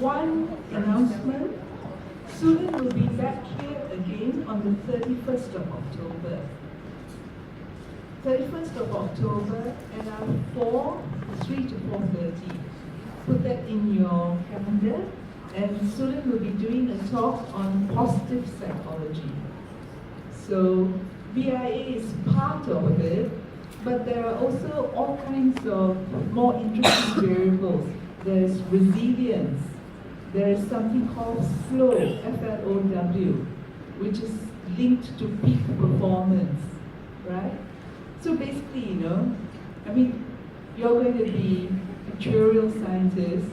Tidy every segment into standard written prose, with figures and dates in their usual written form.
one announcement. Susan will be back here again on the 31st of October. 31st of October at 3 to 4:30. Put that in your calendar. And Susan will be doing a talk on positive psychology. So BIA is part of it, but there are also all kinds of more interesting variables. There's resilience. There is something called flow, F-L-O-W, which is linked to peak performance, right? So basically, you're going to be actuarial scientists,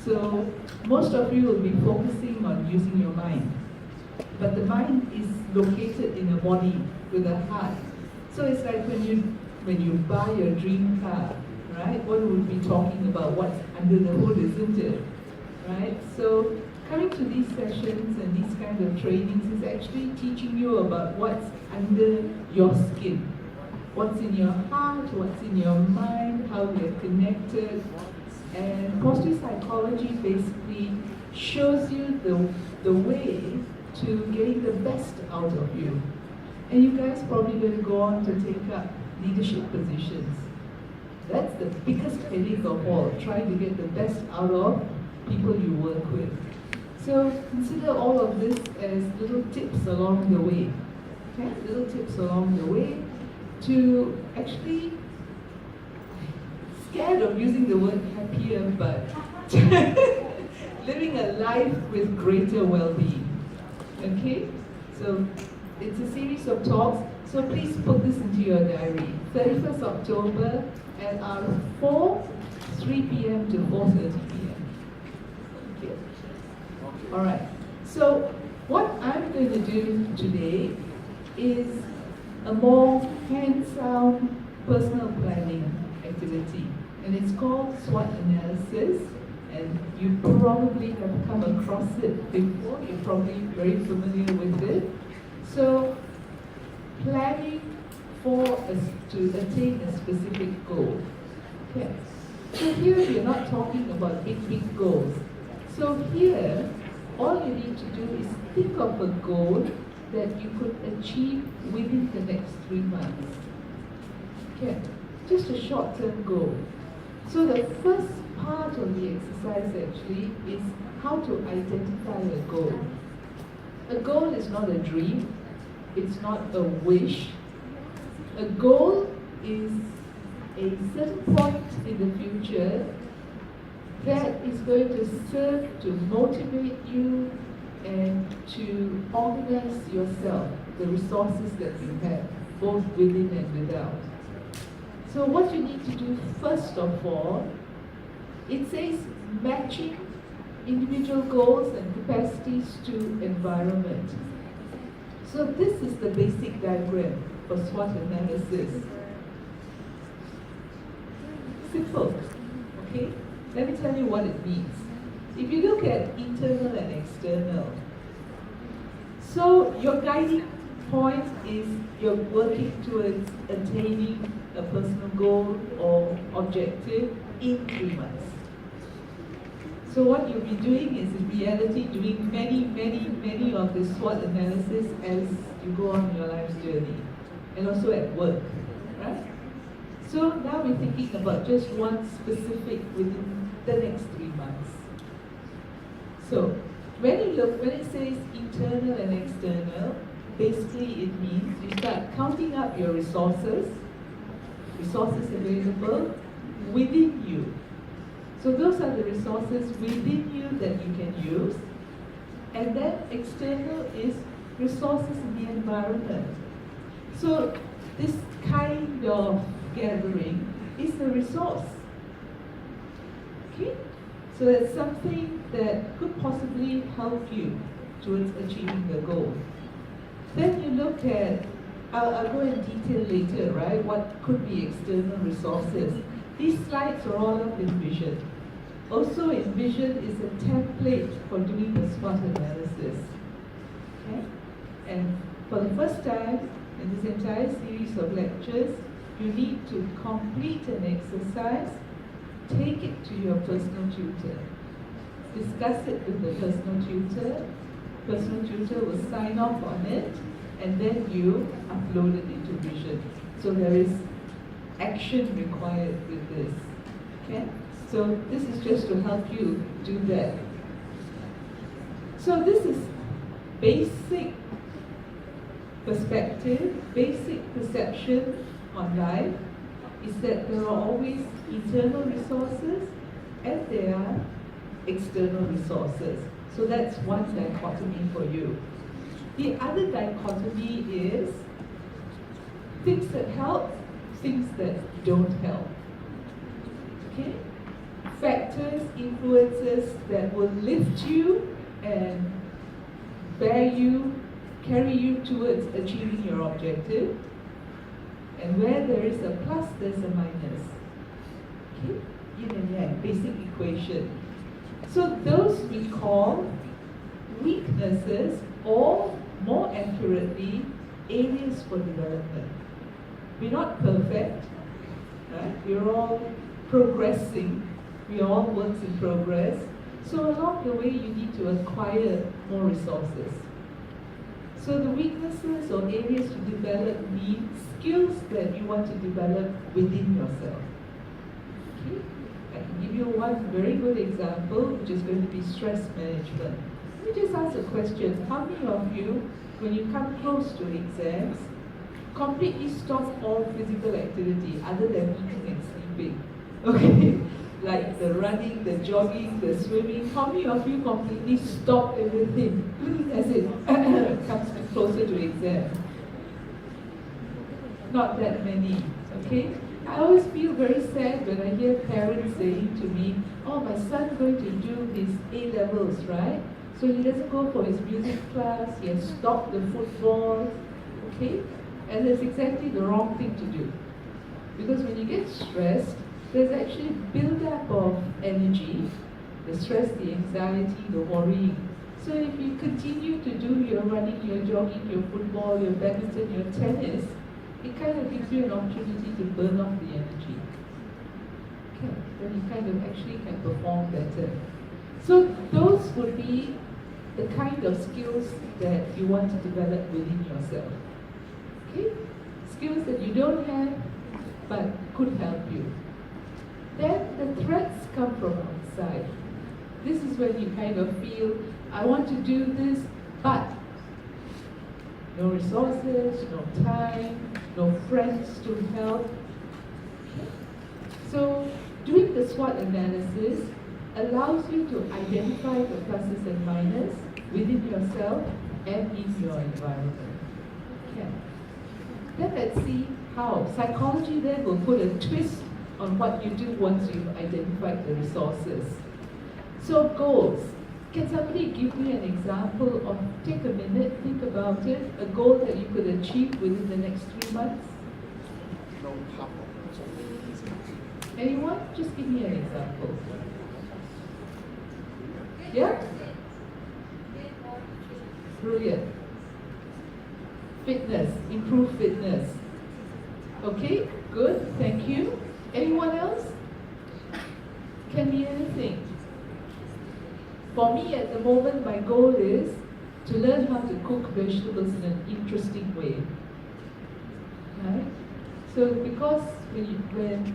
so most of you will be focusing on using your mind. But the mind is located in a body with a heart. So it's like when you buy your dream car, right? One would be talking about what's under the hood, isn't it? Right? So coming to these sessions and these kind of trainings is actually teaching you about what's under your skin. What's in your heart, what's in your mind, how they're connected. And positive psychology basically shows you the way to getting the best out of you. And you guys probably going to go on to take up leadership positions. That's the biggest headache of all, trying to get the best out of people you work with. So consider all of this as little tips along the way. Okay? Little tips along the way to actually, scared of using the word happier, but living a life with greater well-being. Okay? So it's a series of talks, so please put this into your diary. 31st October at 3 p.m. to 4:30 p.m. Okay? Alright, so what I'm going to do today is a more hands-on personal planning activity. And it's called SWOT analysis, and you probably have come across it before. You're probably very familiar with it. So, planning to attain a specific goal. Okay. So here we're not talking about big goals. So here, all you need to do is think of a goal that you could achieve within the next 3 months. Okay, just a short-term goal. So the first part of the exercise actually is how to identify a goal. A goal is not a dream, it's not a wish. A goal is a certain point in the future that is going to serve to motivate you and to organize yourself, the resources that you have, both within and without. So what you need to do first of all, it says matching individual goals and capacities to environment. So this is the basic diagram for SWOT analysis. Simple, okay? Let me tell you what it means. If you look at internal and external, so your guiding point is you're working towards attaining a personal goal or objective in 3 months. So what you'll be doing is in reality doing many of the SWOT analysis as you go on your life's journey and also at work, right? So now we're thinking about just one specific within the next 3 months. So when it says internal and external, basically it means you start counting up your resources available within you. So those are the resources within you that you can use. And then external is resources in the environment. So this kind of gathering is a resource. Okay? So that's something that could possibly help you towards achieving the goal. Then you look at, I'll go in detail later, right? What could be external resources. These slides are all up in Vision. Also in Vision is a template for doing the SWOT analysis. Okay? And for the first time in this entire series of lectures, you need to complete an exercise, take it to your personal tutor. discuss it with the personal tutor. Personal tutor will sign off on it, and then you upload it into Vision. So there is action required with this. Okay? So this is just to help you do that. So this is basic perspective, basic perception on life, is that there are always internal resources and there are external resources. So that's one dichotomy for you. The other dichotomy is things that help, things that don't help. Okay? Factors, influences that will lift you and bear you, carry you towards achieving your objective. And where there is a plus, there's a minus. Okay? Yin and yang, basic equation. So those we call weaknesses, or more accurately, areas for development. We're not perfect, right? We're all progressing. We are all works in progress. So along the way, you need to acquire more resources. So the weaknesses or areas to develop mean skills that you want to develop within yourself. Okay? I can give you one very good example, which is going to be stress management. Let me just ask a question. How many of you, when you come close to exams, completely stop all physical activity other than eating and sleeping? Okay? Like the running, the jogging, the swimming. How many of you completely stop everything as it comes closer to exam? Not that many, okay? I always feel very sad when I hear parents saying to me, oh, my son's going to do his A-levels, right? So he doesn't go for his music class, he has stopped the football, okay? And that's exactly the wrong thing to do. Because when you get stressed, there's actually build-up of energy, the stress, the anxiety, the worrying. So if you continue to do your running, your jogging, your football, your badminton, your tennis, it kind of gives you an opportunity to burn off the energy. Okay, then you kind of actually can perform better. So those would be the kind of skills that you want to develop within yourself. Okay? Skills that you don't have, but could help you. Then the threats come from outside. This is when you kind of feel, I want to do this, but no resources, no time, no friends to help. Okay. So doing the SWOT analysis allows you to identify the pluses and minuses within yourself and in your environment. Okay. Then let's see how. Psychology then will put a twist on what you do once you've identified the resources. So goals. Can somebody give me an example of, take a minute, think about it, a goal that you could achieve within the next 3 months? Anyone? Just give me an example. Yeah? Brilliant. Fitness, improve fitness. Okay, good, thank you. Anyone else? Can be anything. For me at the moment, my goal is to learn how to cook vegetables in an interesting way. Right? So because when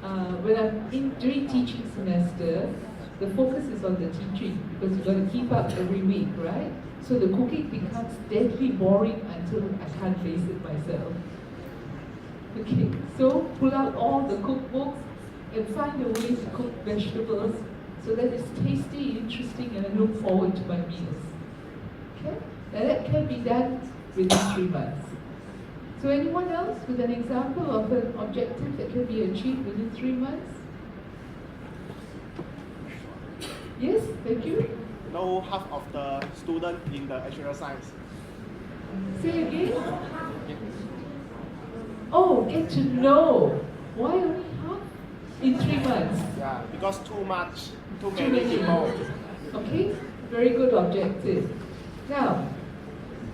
I'm during teaching semester, the focus is on the teaching because you've got to keep up every week, right? So the cooking becomes deadly boring until I can't face it myself. Okay, so pull out all the cookbooks and find a way to cook vegetables so that it's tasty, interesting, and I look forward to my meals. Okay? Now that can be done within 3 months. So anyone else with an example of an objective that can be achieved within 3 months? Yes, thank you. Know half of the student in the actuarial science. Say again? Oh, get to know. Why only half? In 3 months? Yeah, because too many people. Okay, very good objective. Now,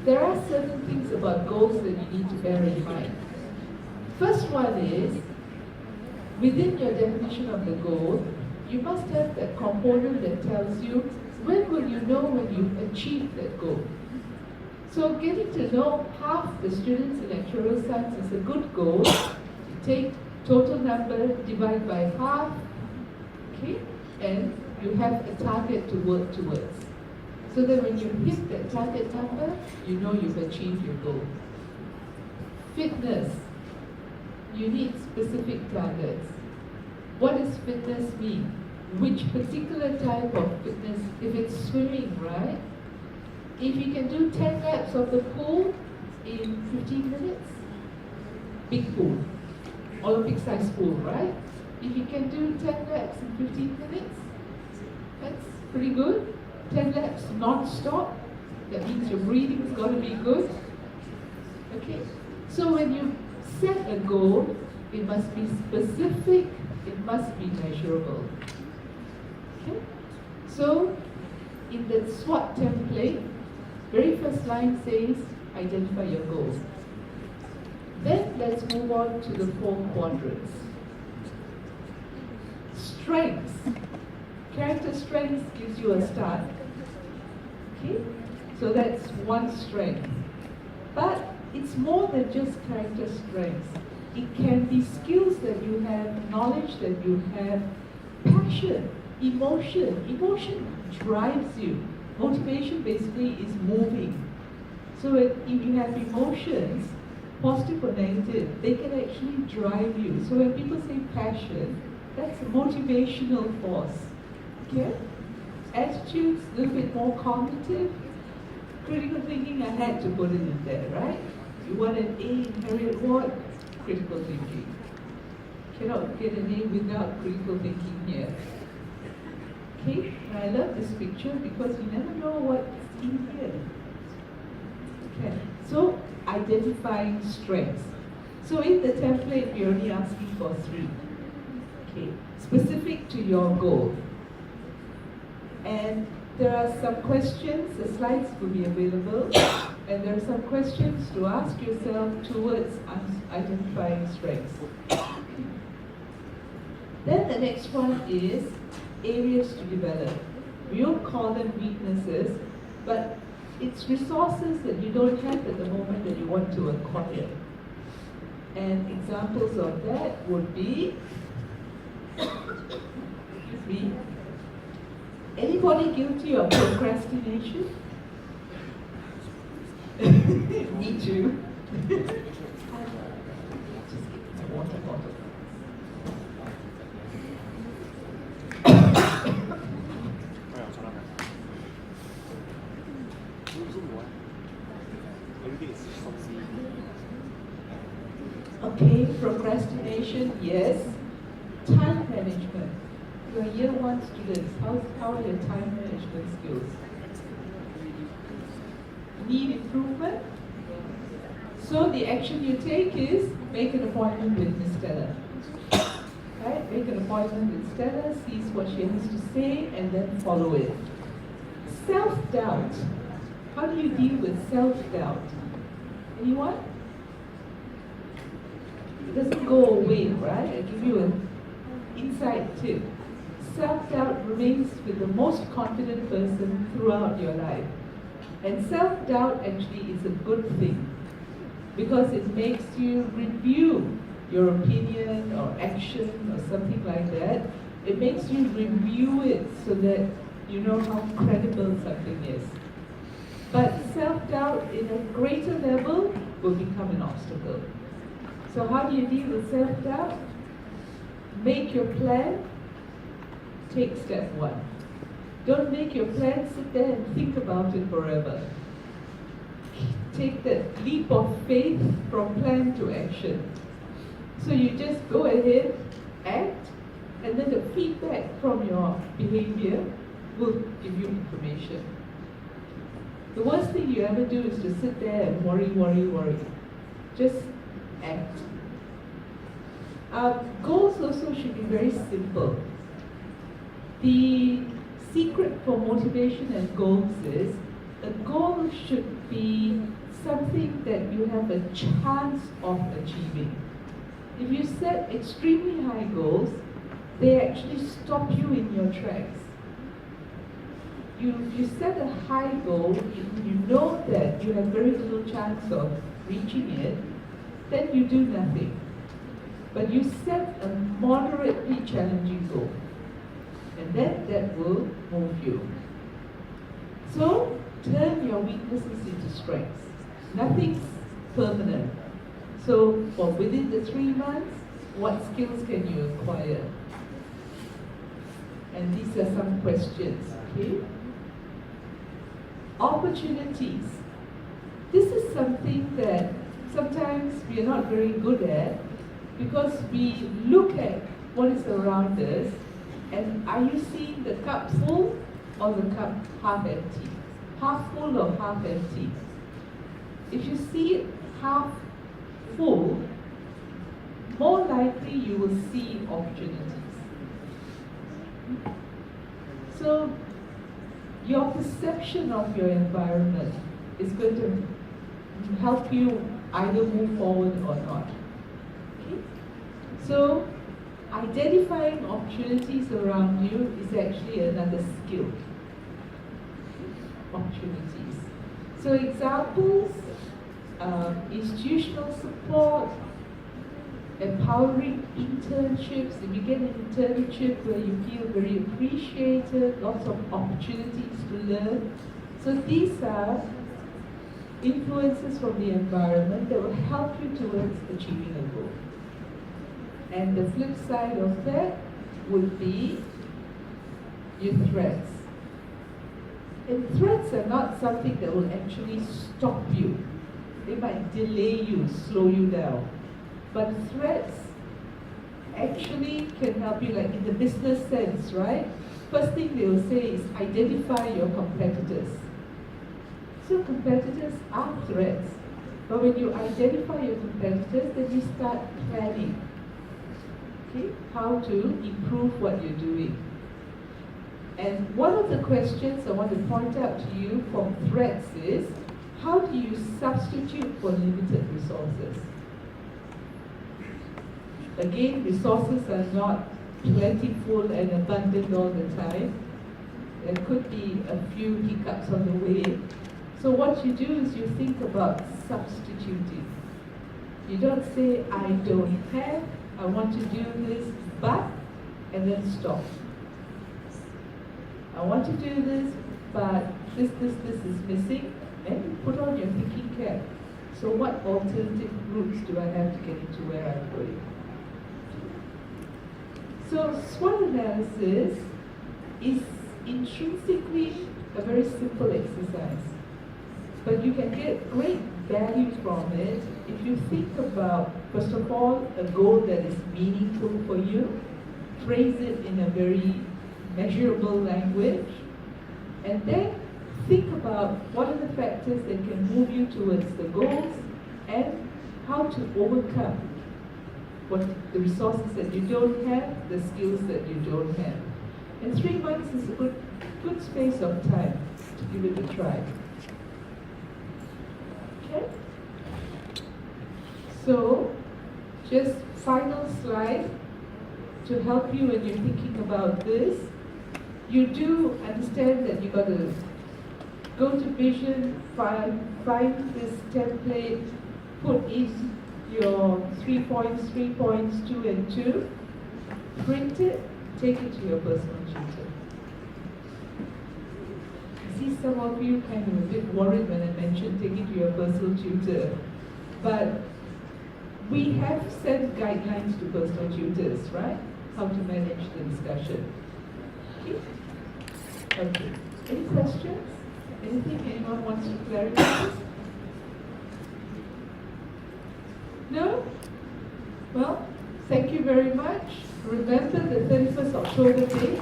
there are certain things about goals that you need to bear in mind. First one is, within your definition of the goal, you must have that component that tells you when will you know when you've achieved that goal. So getting to know half the students in actuarial science is a good goal. You take total number, divide by half, okay, and you have a target to work towards. So that when you hit that target number, you know you've achieved your goal. Fitness. You need specific targets. What does fitness mean? Which particular type of fitness? If it's swimming, right? If you can do 10 laps of the pool in 15 minutes, big pool, Olympic size pool, right? If you can do 10 laps in 15 minutes, that's pretty good. 10 laps non-stop, that means your breathing's got to be good. Okay, so when you set a goal, it must be specific, it must be measurable. Okay, so in the SWOT template, very first line says, identify your goals. Then let's move on to the 4 quadrants. Strengths. Character strengths gives you a start. Okay? So that's one strength. But it's more than just character strengths. It can be skills that you have, knowledge that you have, passion, emotion. Emotion drives you. Motivation basically is moving. So if you have emotions, positive or negative, they can actually drive you. So when people say passion, that's a motivational force. Okay? Attitudes, a little bit more cognitive. Critical thinking, I had to put it in there, right? You want an A in Harriet Ward? Critical thinking. Cannot get an A without critical thinking here. Okay, and I love this picture because you never know what's in here. Okay, so identifying strengths. So in the template, we're only asking for 3. Okay, specific to your goal. And there are some questions, the slides will be available, and there are some questions to ask yourself towards identifying strengths. Then the next one is areas to develop. We don't call them weaknesses, but it's resources that you don't have at the moment that you want to acquire. And examples of that would be, anybody guilty of procrastination? Me too. Just give me a water bottle. Okay, procrastination, yes. Time management. You are year 1 students. How are your time management skills? Need improvement? So the action you take is make an appointment with Ms. Stella. Right? Make an appointment with Stella, sees what she has to say, and then follow it. Self-doubt. How do you deal with self-doubt? Anyone? It doesn't go away, right? I'll give you an inside tip. Self-doubt remains with the most confident person throughout your life. And self-doubt actually is a good thing because it makes you review your opinion or action or something like that. It makes you review it so that you know how credible something is. But self-doubt in a greater level will become an obstacle. So how do you deal with self-doubt? Make your plan. Take step 1. Don't make your plan, sit there and think about it forever. Take that leap of faith from plan to action. So you just go ahead, act, and then the feedback from your behavior will give you information. The worst thing you ever do is to sit there and worry. Just act. Goals also should be very simple. The secret for motivation and goals is a goal should be something that you have a chance of achieving. If you set extremely high goals, they actually stop you in your tracks. You set a high goal, you know that you have very little chance of reaching it, then you do nothing. But you set a moderately challenging goal, and then that will move you. So, turn your weaknesses into strengths. Nothing's permanent. So, for within the 3 months, what skills can you acquire? And these are some questions, okay? Opportunities. This is something that sometimes we are not very good at because we look at what is around us and are you seeing the cup full or the cup half empty? Half full or half empty? If you see it half full, more likely you will see opportunities. So, your perception of your environment is going to help you either move forward or not. Okay? So, identifying opportunities around you is actually another skill. Opportunities. So, examples, institutional support, empowering internships. If you get an internship where you feel very appreciated, lots of opportunities to learn. So these are influences from the environment that will help you towards achieving a goal. And the flip side of that would be your threats. And threats are not something that will actually stop you. They might delay you, slow you down. But threats actually can help you, like in the business sense, right? First thing they will say is identify your competitors. So competitors are threats. But when you identify your competitors, then you start planning. Okay? How to improve what you're doing. And one of the questions I want to point out to you from threats is, how do you substitute for limited resources? Again, resources are not plentiful and abundant all the time. There could be a few hiccups on the way. So what you do is you think about substituting. You don't say, I don't have, I want to do this, but, and then stop. I want to do this, but this is missing, and you put on your thinking cap. So what alternative routes do I have to get into where I'm going? So SWOT analysis is intrinsically a very simple exercise, but you can get great value from it if you think about, first of all, a goal that is meaningful for you, phrase it in a very measurable language, and then think about what are the factors that can move you towards the goals and how to overcome what the resources that you don't have, the skills that you don't have. And 3 months is a good space of time to give it a try. Okay? So, just final slide to help you when you're thinking about this. You do understand that you got to go to Vision, find this template, put in your 3 points, 2 and 2, print it, take it to your personal tutor. I see some of you kind of a bit worried when I mentioned taking to your personal tutor, but we have set guidelines to personal tutors, right? How to manage the discussion. Okay? Okay. Any questions? Anything anyone wants to clarify? No? Well, thank you very much. Remember the 31st October date.